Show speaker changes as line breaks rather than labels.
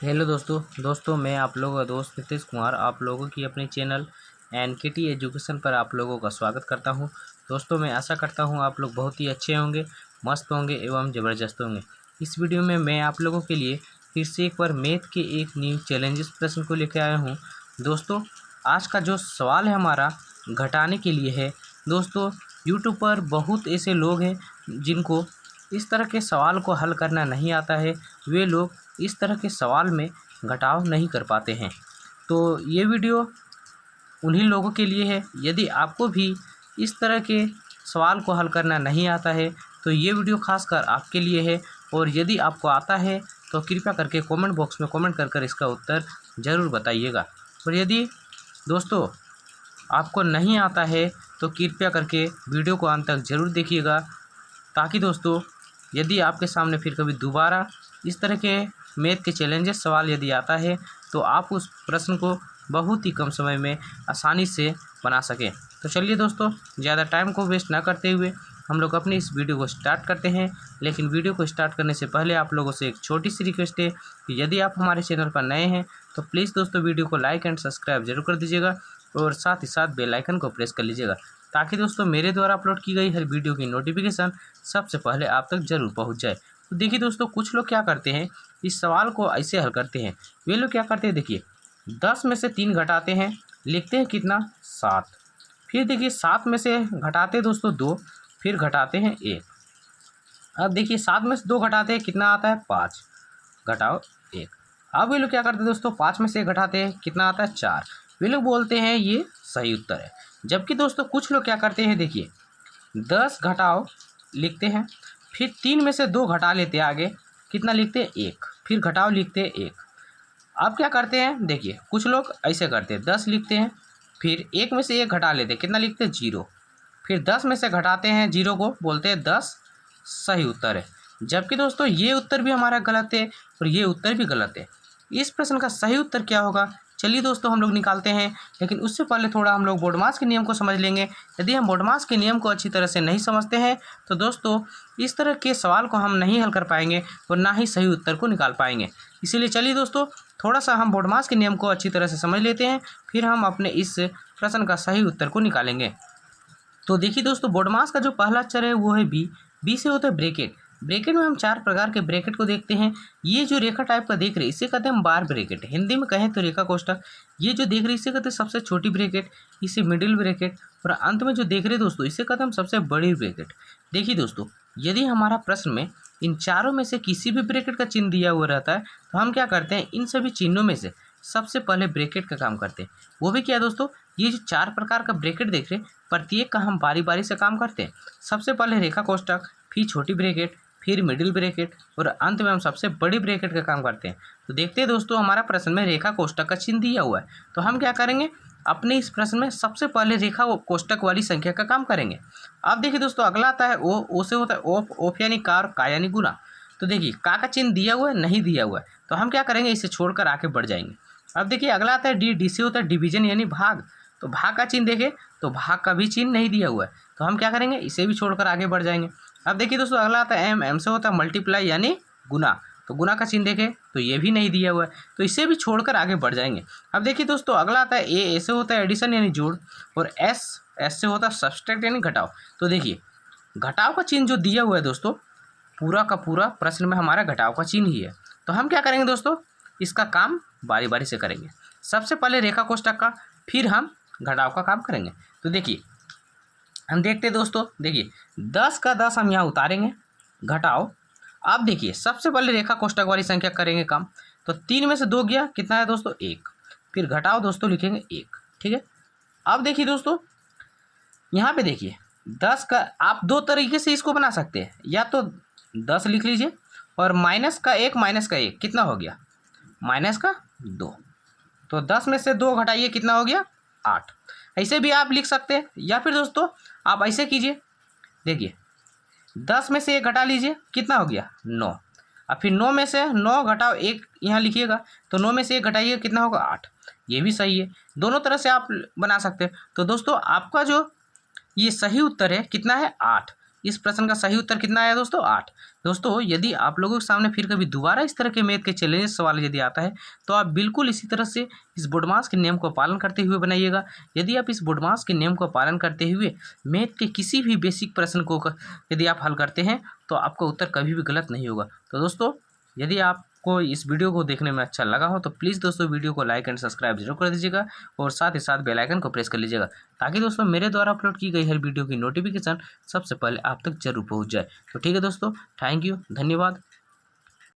Hello दोस्तों मैं आप लोगों का दोस्त नीतीश कुमार आप लोगों की अपने चैनल एनकेटी एजुकेशन पर आप लोगों का स्वागत करता हूं। दोस्तों मैं आशा करता हूं आप लोग बहुत ही अच्छे होंगे, मस्त होंगे एवं ज़बरदस्त होंगे। इस वीडियो में मैं आप लोगों के लिए फिर से एक बार मैथ के एक न्यू चैलेंजेस प्रश्न को लेकर आया हूँ। दोस्तों आज का जो सवाल है हमारा घटाने के लिए है। दोस्तों यूट्यूब पर बहुत ऐसे लोग हैं जिनको इस तरह के सवाल को हल करना नहीं आता है। वे लोग इस तरह के सवाल में घटाव नहीं कर पाते हैं। तो ये वीडियो उन्हीं लोगों के लिए है। यदि आपको भी इस तरह के सवाल को हल करना नहीं आता है तो ये वीडियो खासकर आपके लिए है। और यदि आपको आता है तो कृपया करके कमेंट बॉक्स में कमेंट कर इसका उत्तर ज़रूर बताइएगा। और यदि दोस्तों आपको नहीं आता है तो कृपया करके वीडियो को अंत तक ज़रूर देखिएगा, ताकि दोस्तों यदि आपके सामने फिर कभी दोबारा इस तरह के मैथ के चैलेंजेस सवाल यदि आता है तो आप उस प्रश्न को बहुत ही कम समय में आसानी से बना सकें। तो चलिए दोस्तों ज़्यादा टाइम को वेस्ट ना करते हुए हम लोग अपनी इस वीडियो को स्टार्ट करते हैं। लेकिन वीडियो को स्टार्ट करने से पहले आप लोगों से एक छोटी सी रिक्वेस्ट है कि यदि आप हमारे चैनल पर नए हैं तो प्लीज़ दोस्तों वीडियो को लाइक एंड सब्सक्राइब जरूर कर दीजिएगा और साथ ही साथ बेल आइकन को प्रेस कर लीजिएगा, ताकि दोस्तों मेरे द्वारा अपलोड की गई हर वीडियो की नोटिफिकेशन सबसे पहले आप तक ज़रूर पहुंच जाए। तो देखिए दोस्तों कुछ लोग क्या करते हैं, इस सवाल को ऐसे हल करते हैं। वे लोग क्या करते हैं, देखिए 10 में से 3 घटाते हैं, लिखते हैं कितना 7। फिर देखिए 7 में से घटाते हैं दोस्तों 2, फिर घटाते हैं 1। अब देखिए 7 में से 2 घटाते हैं कितना आता है 5, घटाओ 1। अब वे लोग क्या करते हैं दोस्तों 5 में से घटाते हैं कितना आता है 4। वे लोग बोलते हैं ये सही उत्तर है। जबकि दोस्तों कुछ लोग क्या करते हैं, देखिए 10 घटाओ लिखते हैं, फिर 3 में से 2 घटा लेते हैं, आगे कितना लिखते हैं 1, फिर घटाओ लिखते हैं 1। अब क्या करते हैं, देखिए कुछ लोग ऐसे करते हैं 10 लिखते हैं, फिर 1 में से 1 घटा लेते हैं, कितना लिखते हैं 0, फिर 10 में से घटाते हैं 0 को, बोलते हैं 10 सही उत्तर है। जबकि दोस्तों ये उत्तर भी हमारा गलत है और ये उत्तर भी गलत है। इस प्रश्न का सही उत्तर क्या होगा, चलिए दोस्तों हम लोग निकालते हैं। लेकिन उससे पहले थोड़ा हम लोग बोडमास के नियम को समझ लेंगे। यदि हम बोडमास के नियम को अच्छी तरह से नहीं समझते हैं तो दोस्तों इस तरह के सवाल को हम नहीं हल कर पाएंगे और ना ही सही उत्तर को निकाल पाएंगे। इसीलिए चलिए दोस्तों थोड़ा सा हम बोडमास के नियम को अच्छी तरह से समझ लेते हैं, फिर हम अपने इस प्रश्न का सही उत्तर को निकालेंगे। तो देखिए दोस्तों बोडमास का जो पहला अक्षर है वो है बी। बी से होता है ब्रैकेट। ब्रैकेट में हम 4 प्रकार के ब्रैकेट को देखते हैं। ये जो रेखा टाइप का देख रहे हैं इसे कहते हैं हम बार ब्रैकेट, हिंदी में कहें तो रेखा कोष्ठक। ये जो देख रहे हैं इसे कहते हैं सबसे छोटी ब्रैकेट, इसे मिडिल ब्रैकेट, और अंत में जो देख रहे हैं दोस्तों इसे कहते हैं हम सबसे बड़ी ब्रैकेट। देखिए दोस्तों यदि हमारा प्रश्न में इन चारों में से किसी भी ब्रैकेट का चिन्ह दिया हुआ रहता है तो हम क्या करते हैं, इन सभी चिन्हों में से सबसे पहले ब्रैकेट का काम करते हैं। वो भी क्या दोस्तों, ये जो 4 प्रकार का ब्रैकेट देख रहे हैं प्रत्येक का हम बारी बारी से काम करते हैं। सबसे पहले रेखा कोष्ठक, फिर छोटी ब्रैकेट, फिर मिडिल ब्रैकेट और अंत में हम सबसे बड़ी ब्रैकेट का काम करते हैं। तो देखते हैं दोस्तों हमारा प्रश्न में रेखा कोष्ठक का चिन्ह दिया हुआ है, तो हम क्या करेंगे, अपने इस प्रश्न में सबसे पहले रेखा कोष्ठक वाली संख्या का काम करेंगे। अब देखिए दोस्तों अगला आता है ओ से होता है ओफ, ओफ यानी का और का यानी गुना। तो देखिए का चिन्ह दिया हुआ है, नहीं दिया हुआ है, तो हम क्या करेंगे, इसे छोड़कर आगे बढ़ जाएंगे। अब देखिए अगला आता है डी। डी से होता है डिवीजन यानी भाग। तो भाग का चिन्ह देखें तो भाग का भी चिन्ह नहीं दिया हुआ है, तो हम क्या करेंगे, इसे भी छोड़कर आगे बढ़ जाएंगे। अब देखिए दोस्तों अगला आता है एम। एम से होता है मल्टीप्लाई यानी गुना। तो गुना का चिन्ह देखें तो ये भी नहीं दिया हुआ है, तो इसे भी छोड़कर आगे बढ़ जाएंगे। अब देखिए दोस्तों अगला आता है ए। ए से होता है एडिशन यानी जोड़, और एस। एस से होता है सब्सट्रैक्ट यानी घटाव। तो देखिए घटाव का चिन्ह जो दिया हुआ है दोस्तों पूरा का पूरा प्रश्न में हमारा घटाव का चिन्ह ही है। तो हम क्या करेंगे दोस्तों, इसका काम बारी बारी से करेंगे। सबसे पहले रेखा कोष्ठक का, फिर हम घटाव का काम करेंगे। तो देखिए हम देखते हैं दोस्तों, देखिए 10 का 10 हम यहाँ उतारेंगे, घटाओ। अब देखिए सबसे पहले रेखा कोष्ठक वाली संख्या करेंगे काम। तो 3 में से 2 गया, कितना है दोस्तों 1, फिर घटाओ दोस्तों लिखेंगे 1, ठीक है। अब देखिए दोस्तों यहाँ पे देखिए 10 का आप 2 तरीके से इसको बना सकते हैं, या तो 10 लिख लीजिए और माइनस का 1 कितना हो गया, माइनस का 2। तो 10 में से 2 घटाइए, कितना हो गया 8। ऐसे भी आप लिख सकते हैं, या फिर दोस्तों आप ऐसे कीजिए, देखिए 10 में से 1 घटा लीजिए, कितना हो गया 9। अब फिर 9 में से 9 घटाओ 1 यहाँ लिखिएगा, तो 9 में से 1 घटाइए, कितना होगा 8। ये भी सही है, दोनों तरह से आप बना सकते हैं। तो दोस्तों आपका जो ये सही उत्तर है कितना है 8। इस प्रश्न का सही उत्तर कितना आया दोस्तों? 8। दोस्तों यदि आप लोगों के सामने फिर कभी दोबारा इस तरह के मैथ के चैलेंजेस सवाल यदि आता है तो आप बिल्कुल इसी तरह से इस बुडमास के नियम को पालन करते हुए बनाइएगा। यदि आप इस बुडमास के नियम को पालन करते हुए मैथ के किसी भी बेसिक प्रश्न को यदि आप हल करते हैं तो आपका उत्तर कभी भी गलत नहीं होगा। तो दोस्तों यदि आपको इस वीडियो को देखने में अच्छा लगा हो तो प्लीज़ दोस्तों वीडियो को लाइक एंड सब्सक्राइब जरूर कर दीजिएगा और साथ ही साथ बेल आइकन को प्रेस कर लीजिएगा ताकि दोस्तों मेरे द्वारा अपलोड की गई हर वीडियो की नोटिफिकेशन सबसे पहले आप तक जरूर पहुंच जाए। तो ठीक है दोस्तों, थैंक यू, धन्यवाद।